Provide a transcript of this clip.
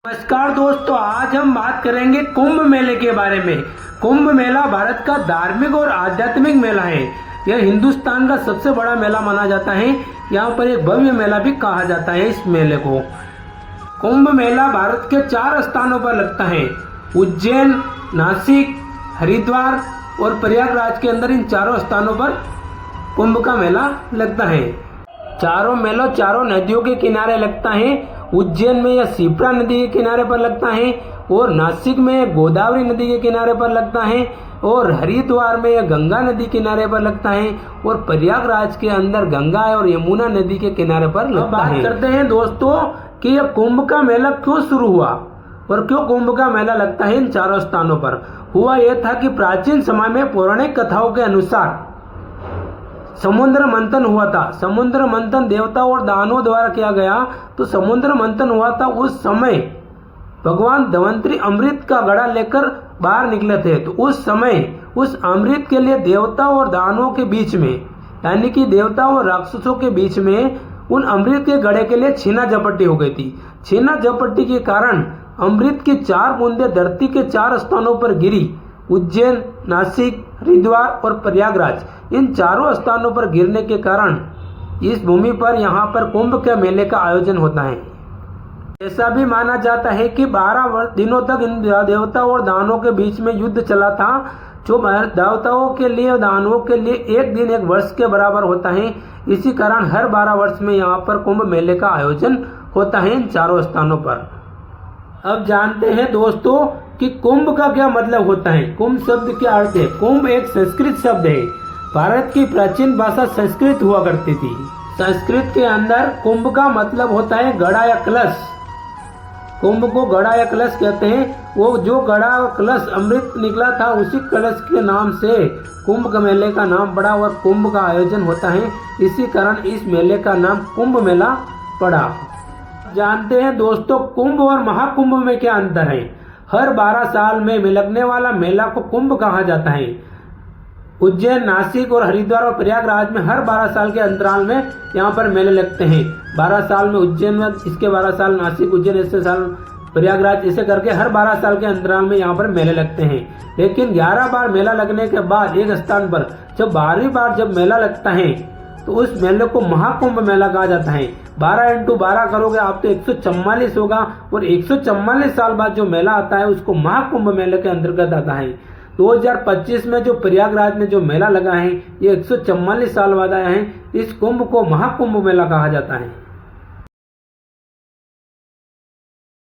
नमस्कार दोस्तों, आज हम बात करेंगे कुंभ मेले के बारे में। कुंभ मेला भारत का धार्मिक और आध्यात्मिक मेला है। यह हिंदुस्तान का सबसे बड़ा मेला माना जाता है। यहाँ पर एक भव्य मेला भी कहा जाता है इस मेले को। कुंभ मेला भारत के 4 स्थानों पर लगता है: उज्जैन, नासिक, हरिद्वार और प्रयागराज के अंदर। इन 4 स्थानों पर कुंभ का मेला लगता है। चारों मेलों 4 नदियों के किनारे लगता है। उज्जैन में यह शिप्रा नदी के किनारे पर लगता है और नासिक में गोदावरी नदी के किनारे पर लगता है और हरिद्वार में यह गंगा नदी किनारे पर लगता है और प्रयागराज के अंदर गंगा और यमुना नदी के किनारे पर लगता है। बात करते हैं दोस्तों कि यह कुंभ का मेला क्यों शुरू हुआ और क्यों कुंभ का मेला लगता है इन 4 स्थानों पर। हुआ यह था कि प्राचीन समय में पौराणिक कथाओं के अनुसार समुद्र मंथन हुआ था। समुद्र मंथन देवताओं और दानवों द्वारा किया गया। तो समुद्र मंथन हुआ था उस समय भगवान धन्वंतरी अमृत का घड़ा लेकर बाहर निकले थे। तो उस समय उस अमृत के लिए देवताओं और दानवों के बीच में, यानी कि देवताओं और राक्षसों के बीच में, उन अमृत के घड़े के लिए छीना झपटी हो गई थी। छीना झपटी के कारण अमृत की 4 बूंदें धरती के 4 स्थानों पर गिरी। उज्जैन, नासिक, हरिद्वार और प्रयागराज, इन 4 स्थानों पर गिरने के कारण इस भूमि पर यहाँ पर कुंभ के मेले का आयोजन होता है। ऐसा भी माना जाता है कि 12 दिनों तक इन देवताओं और दानवों के बीच में युद्ध चला था। जो देवताओं के लिए और दानवों के लिए एक दिन एक वर्ष के बराबर होता है। इसी कारण हर 12 वर्ष में यहाँ पर कुंभ मेले का आयोजन होता है इन 4 स्थानों पर। अब जानते हैं दोस्तों कि कुंभ का क्या मतलब होता है। कुंभ शब्द क्या अर्थ है। कुंभ एक संस्कृत शब्द है। भारत की प्राचीन भाषा संस्कृत हुआ करती थी। संस्कृत के अंदर कुंभ का मतलब होता है घड़ा या कलश। कुंभ को घड़ा या कलश कहते हैं। वो जो घड़ा और कलश अमृत निकला था, उसी कलश के नाम से कुंभ का मेले का नाम पड़ा और कुंभ का आयोजन होता है। इसी कारण इस मेले का नाम कुंभ मेला पड़ा। जानते हैं दोस्तों कुंभ और महाकुंभ में क्या अंतर है। हर 12 साल में लगने वाला मेला को कुंभ कहा जाता है। उज्जैन, नासिक और हरिद्वार और प्रयागराज में हर 12 साल के अंतराल में यहाँ पर मेले लगते हैं। 12 साल में उज्जैन में, इसके 12 साल नासिक, उज्जैन, ऐसे साल प्रयागराज, ऐसे करके हर 12 साल के अंतराल में यहाँ पर मेले लगते हैं। लेकिन 11 बार मेला लगने के बाद एक स्थान पर जब 12वीं बार जब मेला लगता है तो उस मेले को महाकुंभ मेला कहा जाता है। 12 × 12 करोगे आप तो 144 होगा और 144 साल बाद जो मेला आता है उसको महाकुंभ मेले के अंतर्गत आता है। 2025 में जो प्रयागराज में जो मेला लगा है ये 144 साल बाद आया है। इस कुंभ को महाकुंभ मेला कहा जाता है।